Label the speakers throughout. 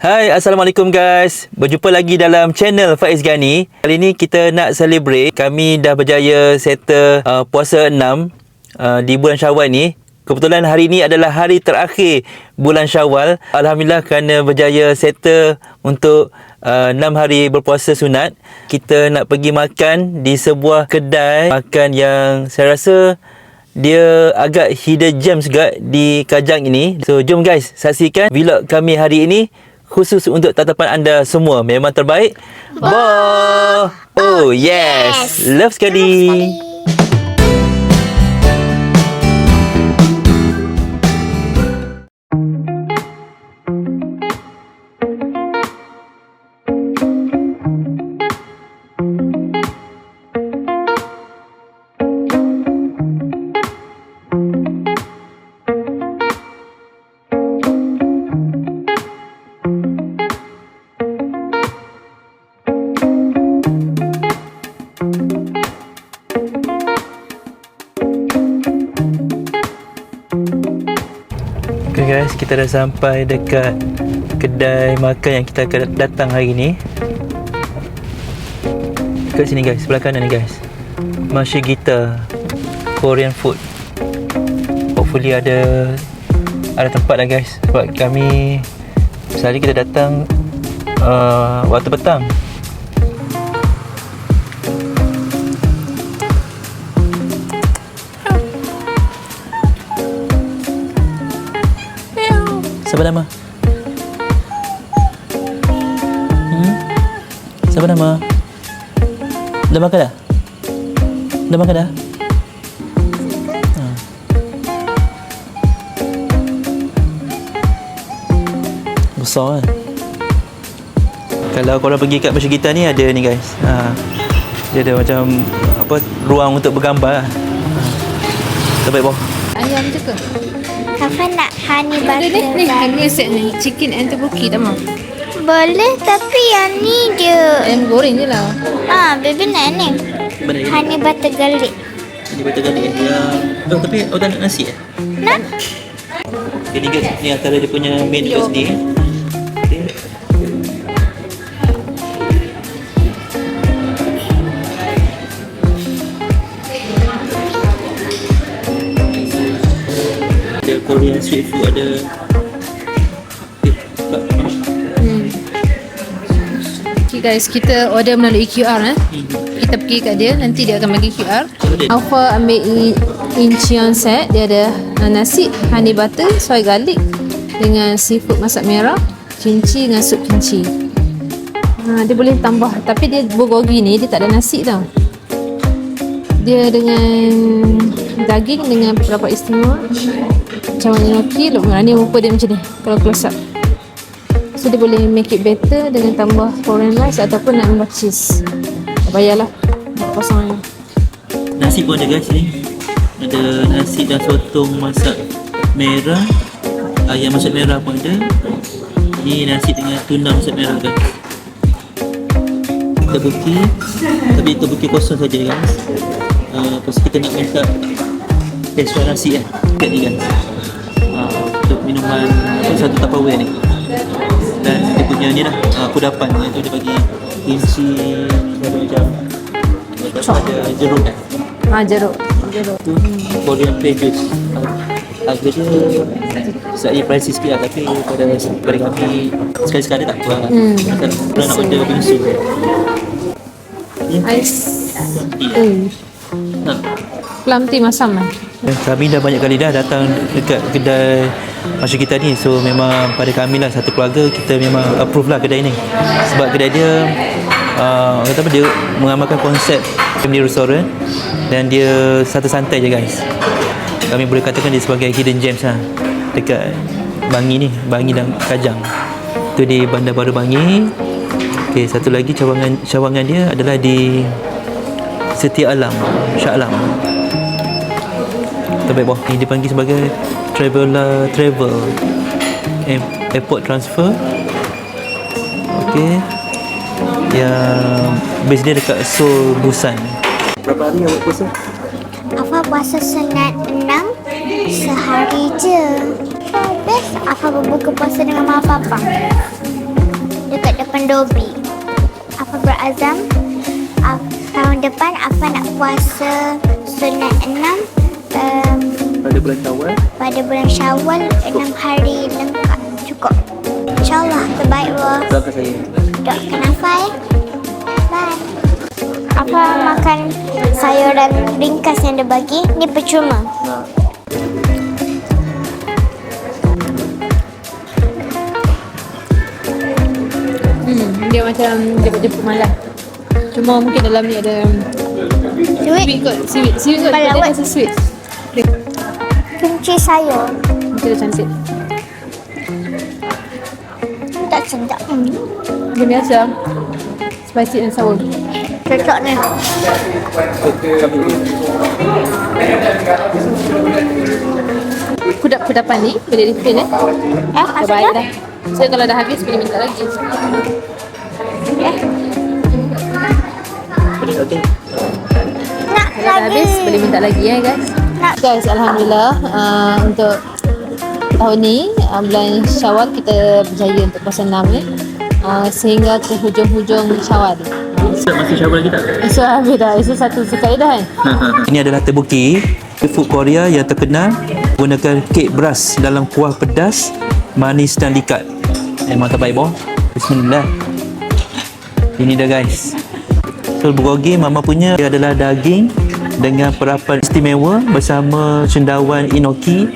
Speaker 1: Hai, Assalamualaikum guys. Berjumpa lagi dalam channel Faiz Ghani. Kali ni kita nak celebrate. Kami dah berjaya settle puasa 6 di bulan Syawal ni. Kebetulan hari ni adalah hari terakhir bulan Syawal. Alhamdulillah kerana berjaya settle untuk 6 hari berpuasa sunat. Kita nak pergi makan di sebuah kedai makan yang saya rasa dia agak hidden gems juga di Kajang ini. So jom guys, saksikan vlog kami hari ini khusus untuk tatapan anda semua. Memang terbaik. Boh. Oh yes. Love sekali. Okay guys, kita dah sampai dekat kedai makan yang kita akan datang hari ni. Dekat sini guys, sebelah kanan ni guys, Mashigita Korean food. Hopefully ada tempat lah guys, sebab kami sehari kita datang waktu petang. Siapa nama? Siapa nama? Dah makan dah? Dah makan dah? Besar kan? Kalau korang pergi kat Mashigita ni ada ni guys. Dia ada macam apa, ruang untuk bergambar lah. Terbaik bawah.
Speaker 2: Ayam je ke?
Speaker 3: Hafa nak honey butter.
Speaker 2: Ni honey set ni. Chicken and tteokbokki tak mau?
Speaker 3: Boleh, tapi yang ni je.
Speaker 2: Ayam goreng je lah.
Speaker 3: Baby nak ni. Honey butter garlic.
Speaker 1: Honey butter garlic tapi tak nak nasi
Speaker 3: Nak?
Speaker 1: Jadi guys, ni antara dia punya main kat sini. Okay. Ada Korean street food, ada
Speaker 2: Okay guys, kita order melalui QR Kita pergi kat dia, nanti dia akan bagi QR. Alpha ambil Incheon set. Dia ada nasi, honey butter, soy garlic dengan seafood masak merah, kimchi dengan sup kimchi. Dia boleh tambah, tapi dia bulgogi ni dia tak ada nasi tau. Dia dengan daging dengan beberapa istimewa. Macam mana gnocchi, ni rupa dia macam ni kalau close up. So dia boleh make it better dengan tambah Korean rice ataupun nak tambah cheese. Tak payahlah kosong.
Speaker 1: nasi pun ada guys ni. Ada nasi dan sotong masak merah, ayam masak merah pun ada. Ni nasi dengan tuna masak merah guys. Tteokbokki, tapi tteokbokki kosong saja guys. Lepas kita nak minta extra nasi dekat ni guys. Untuk minuman satu Tupperware ni. Dan dia punya ni lah kudapan, iaitu dia bagi kimchi, ada macam ada jeruk
Speaker 2: Jeruk
Speaker 1: tu Korean play juice. Harga dia saya pricey sikit lah, tapi pada kami sekali-sekala tak apa. Kalau nak order bingsu
Speaker 2: ais plum tea masam lah.
Speaker 1: Kami dah banyak kali dah datang dekat kedai Mashigita ni. So memang pada kami lah, satu keluarga, kita memang approve lah kedai ni. Sebab kedai dia kata apa, dia mengamalkan konsep family restaurant dan dia santai je guys. Kami boleh katakan dia sebagai hidden gems lah dekat Bangi ni, Bangi dan Kajang. Tu di Bandar Baru Bangi. Okay, satu lagi cawangan dia adalah di Setia Alam, Shah Alam. Terbaik bawah ni dipanggil sebagai Travel Airport Transfer. Okey. Yang base dia dekat Seoul, Busan. Berapa hari awak puasa?
Speaker 3: Afa puasa sunat 6 sehari je. Best Afa berbuka puasa dengan mak papa. Dobi. Apa berazam tahun depan apa nak puasa sunat 6
Speaker 1: Pada bulan Syawal.
Speaker 3: pada bulan Syawal 6 hari lengkap cukup. InsyaAllah terbaik Allah.
Speaker 1: Doakan saya.
Speaker 3: Doakan Afai. Bye. Apa makan sayuran ringkas yang dia bagi? Ni percuma.
Speaker 2: Dia macam jemput-jemput malam. Cuma mungkin dalam ni ada
Speaker 3: Sweet.
Speaker 2: sweet kot. Sweet kot.
Speaker 3: Kalau
Speaker 2: Dia
Speaker 3: awak-
Speaker 2: rasa sweet.
Speaker 3: Kimchi sayur.
Speaker 2: Mungkin dia cantik.
Speaker 3: Tak sedap.
Speaker 2: Dia biasa spicy and sour.
Speaker 3: Cocok ni.
Speaker 2: Kudapan ni boleh refill dah baik
Speaker 3: Maksudnya?
Speaker 2: dah. So kalau dah habis boleh minta lagi.
Speaker 3: Nak
Speaker 2: Kalau dah
Speaker 3: lagi.
Speaker 2: habis boleh minta lagi ya guys. Guys, alhamdulillah untuk tahun ni bulan Syawal kita berjaya untuk puasa 6 ni. Sehingga ke hujung-hujung Syawal.
Speaker 1: Masih Syawal lagi tak?
Speaker 2: So habis dah. Itu satu sekali dah kan.
Speaker 1: Ini adalah tebuki food Korea yang terkenal menggunakan kek beras dalam kuah pedas, manis dan likat. Memang terbaik boh. Bismillah. Ini dah guys. So bulgogi mama punya dia adalah daging dengan perapan istimewa bersama cendawan inoki,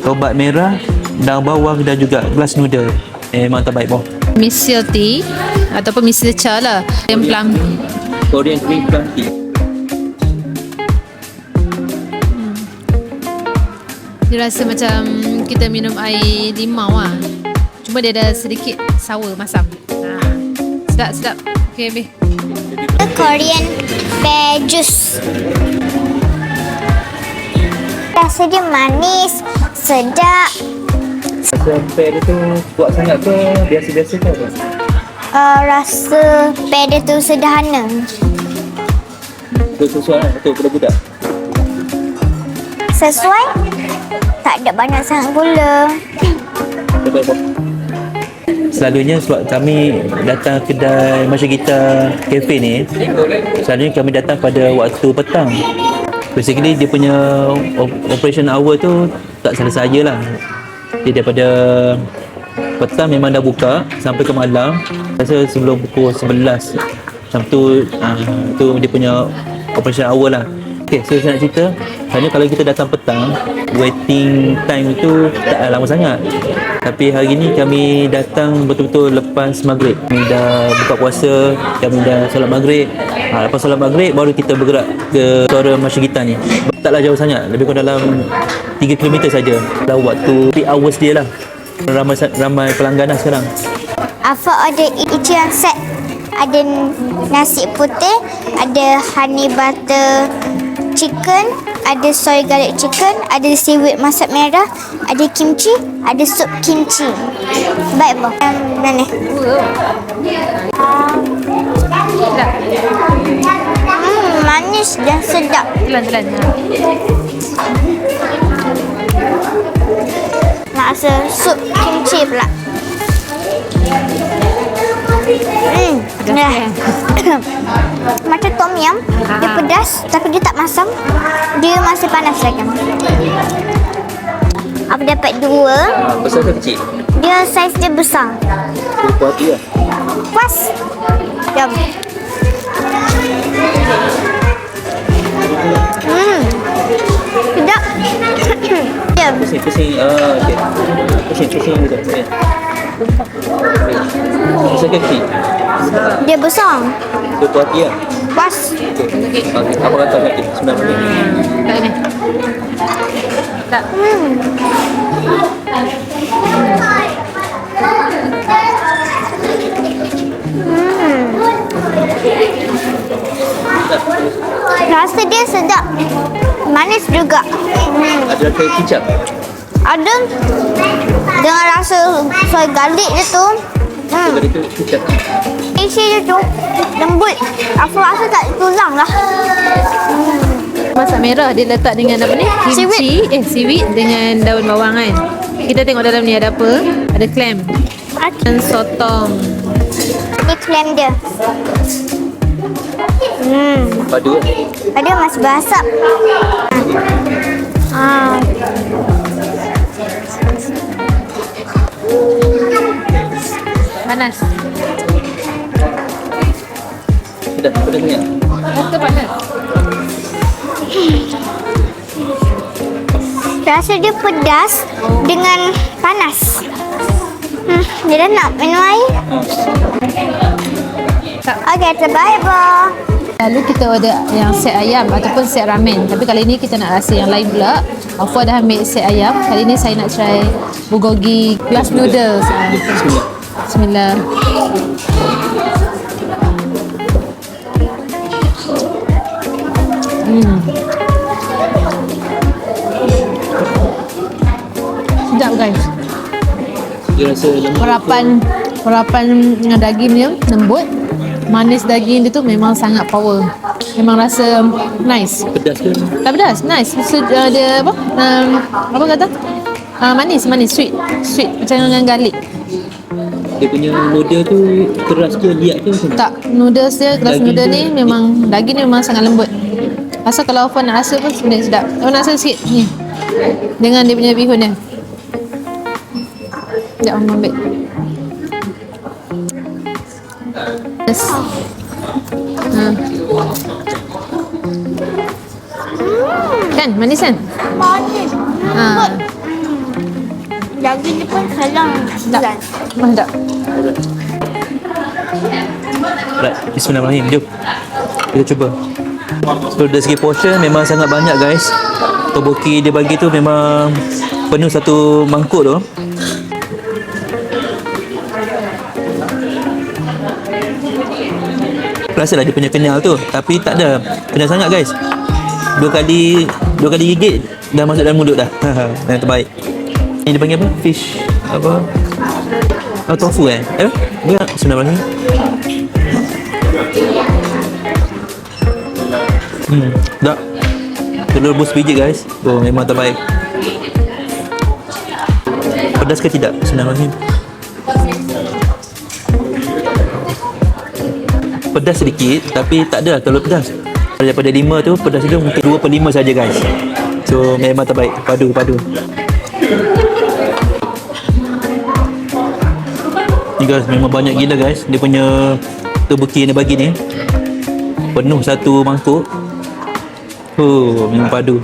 Speaker 1: tobat merah, daun bawang dan juga gelas noodle. Memang terbaik boh.
Speaker 2: Misil tea ataupun misil cha lah. Yang plum.
Speaker 1: Korean cream plum tea.
Speaker 2: Dia rasa macam kita minum air limau lah. Cuma dia ada sedikit sour, masam. Sedap. Okay, habis.
Speaker 3: Korean pear juice. Rasa dia manis, sedap.
Speaker 1: Rasa pear dia tu kuat sangat ke biasa-biasa ke apa?
Speaker 3: Rasa pear dia tu sederhana.
Speaker 1: Itu sesuai untuk budak-budak.
Speaker 3: Sesuai. Tak ada banyak sangat gula.
Speaker 1: Terbaik boh. Selalunya sebab kami datang kedai macam kita kafe ni, selalunya kami datang pada waktu petang. Basically dia punya operation hour tu tak selesai lah. Dia daripada petang memang dah buka sampai ke malam. Rasa sebelum pukul 11. Macam tu tu dia punya operation hour lah. Okay, so saya nak cerita, sebenarnya kalau kita datang petang, waiting time tu tak lama sangat. Tapi hari ni kami datang betul-betul lepas maghrib. Kami dah buka puasa, kami dah solat maghrib. Lepas solat maghrib baru kita bergerak ke Suara Masyarakat ni. Taklah jauh sangat, lebih kurang dalam 3 km saja. Dah waktu peak hours dia lah. Ramai pelanggan lah sekarang.
Speaker 3: Afa ada ichiran set. Ada nasi putih, ada honey butter chicken, ada soy garlic chicken, ada seaweed masak merah, ada kimchi, ada sup kimchi. Baik boh. Mana? Manis dan sedap.
Speaker 2: Telan-telan.
Speaker 3: Nak rasa sup kimchi pula. Macam tom yum. Dia pedas tapi dia tak masam. Dia masih panas lagi. Aku dapat 2.
Speaker 1: Besar ke kecil?
Speaker 3: Dia saiz dia besar.
Speaker 1: Kuat dia.
Speaker 3: Puas. Jom. Sedap. Jom.
Speaker 1: Pusing. Okay. Pusing juga. Besar ke kecil?
Speaker 3: Dia besar.
Speaker 1: Kuat dia.
Speaker 3: Puas.
Speaker 1: Okay. Apa kata sakit? 9 minit.
Speaker 2: Tak ni. Tak.
Speaker 3: Rasa dia sedap. Manis juga.
Speaker 1: Ada kayak kicap.
Speaker 3: Ada dengan rasa soy garlic dia tu.
Speaker 1: Ada itu kicap.
Speaker 3: Isi dia tu lembut. Aku rasa tak tulang lah.
Speaker 2: Masak merah dia letak dengan apa ni? Kimchi, seaweed dengan daun bawang kan. Kita tengok dalam ni ada apa? Ada clam dan sotong.
Speaker 3: Ini klaim dia.
Speaker 1: Padu.
Speaker 3: Ada masih basah.
Speaker 2: Panas.
Speaker 1: Pedas sangat.
Speaker 2: Rasa panas.
Speaker 3: Rasa dia pedas dengan panas. Dia dah nak minum air. Okey, terbaik, Bo.
Speaker 2: Lalu kita order yang set ayam ataupun set ramen. Tapi kali ni kita nak rasa yang lain pula. Alfa dah ambil set ayam. Kali ni saya nak try bulgogi plus noodles. Bismillah. Sedap guys.
Speaker 1: Dia rasa lembut.
Speaker 2: Perapan dengan daging dia lembut. Manis daging dia tu memang sangat power. Memang rasa nice.
Speaker 1: Pedas ke?
Speaker 2: Tak pedas, nice. So, dia apa? Apa kata? Manis, sweet macam dengan garlic.
Speaker 1: Dia punya noodle tu keras ke liat ke macam mana?
Speaker 2: Tak, noodles dia, keras
Speaker 1: Daging
Speaker 2: noodle
Speaker 1: dia?
Speaker 2: ni memang daging dia memang sangat lembut. Rasa kalau Afan nak rasa pun sebenarnya sedap. Afan nak rasa sikit ni. Dengan dia punya bihun dia. Sekejap Afan ambil. Yes. Kan, manis kan?
Speaker 3: Manis. Daging dia pun salang.
Speaker 2: Sedap. Memang sedap.
Speaker 1: Right, bismillahirrahmanirrahim. Jom kita cuba. So dari segi portion memang sangat banyak guys. Tteokbokki dia bagi tu memang penuh satu mangkuk tu. Rasalah dia punya kenyal tu, tapi tak ada kenyal sangat guys. Dua kali gigit dah masuk dalam mulut dah. Yang terbaik. Ini dia panggil apa? Fish apa? Tofu Dia sebenarnya. Tak. Telur rebus biji guys. Oh, memang terbaik. Pedas ke tidak sebenarnya? Pedas sedikit, tapi tak ada terlalu pedas. Daripada 5 tu, pedas dia mungkin 2/5 saja guys. So memang terbaik. Padu. Ni guys, memang banyak gila guys. Dia punya tteokbokki yang dia bagi ni penuh satu mangkuk. Memang padu.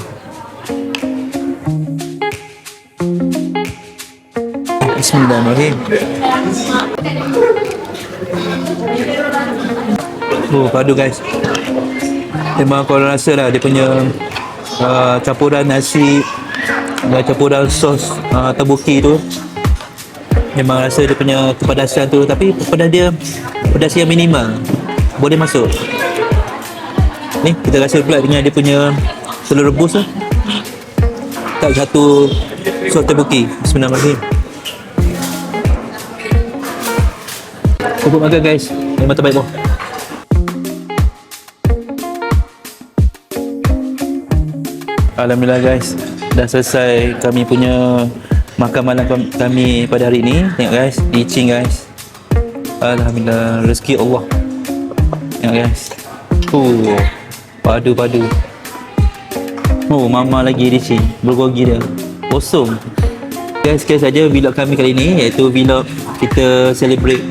Speaker 1: Bismillahirrahmanirrahim. Padu guys. Memang korang rasa lah dia punya campuran nasi dan campuran sos tteokbokki tu. Memang rasa dia punya kepedasan tu, tapi pedas yang minimal. Boleh masuk. Ni kita rasa pula dengan dia punya telur rebus tu. Tak satu sos tteokbokki. Bismillahirrahmanirrahim. Cukup makan guys. Memang terbaik boh. Alhamdulillah guys, dah selesai kami punya makan malam kami pada hari ini. Tengok guys, licin guys. Alhamdulillah, rezeki Allah. Tengok guys. Padu. Mama lagi licin. Bulgogi dia. Kosong. Guys, sekian saja vlog kami kali ini, iaitu vlog kita celebrate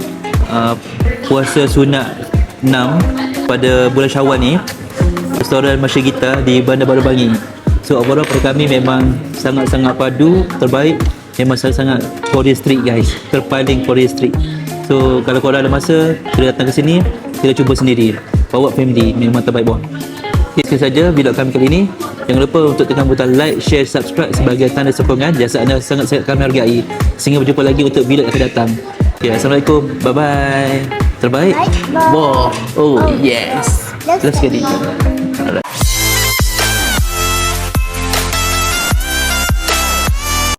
Speaker 1: puasa sunat 6 pada bulan Syawal ni. Restoran Masyagita di Bandar Baru Bangi. So overall pada kami memang sangat-sangat padu, terbaik. Memang sangat-sangat Korea Street guys. Terpaling Korea Street. So kalau korang ada masa, kita datang ke sini, kita cuba sendiri. Bawa family, memang terbaik buah. Sekian saja video kami kali ini. Jangan lupa untuk tekan butang like, share, subscribe sebagai tanda sokongan. Jasa anda sangat kami hargai. Sehingga berjumpa lagi untuk video yang akan datang. Okay, Assalamualaikum. Bye-bye. Terbaik? Wow. Oh yes. Last sekali. Alright.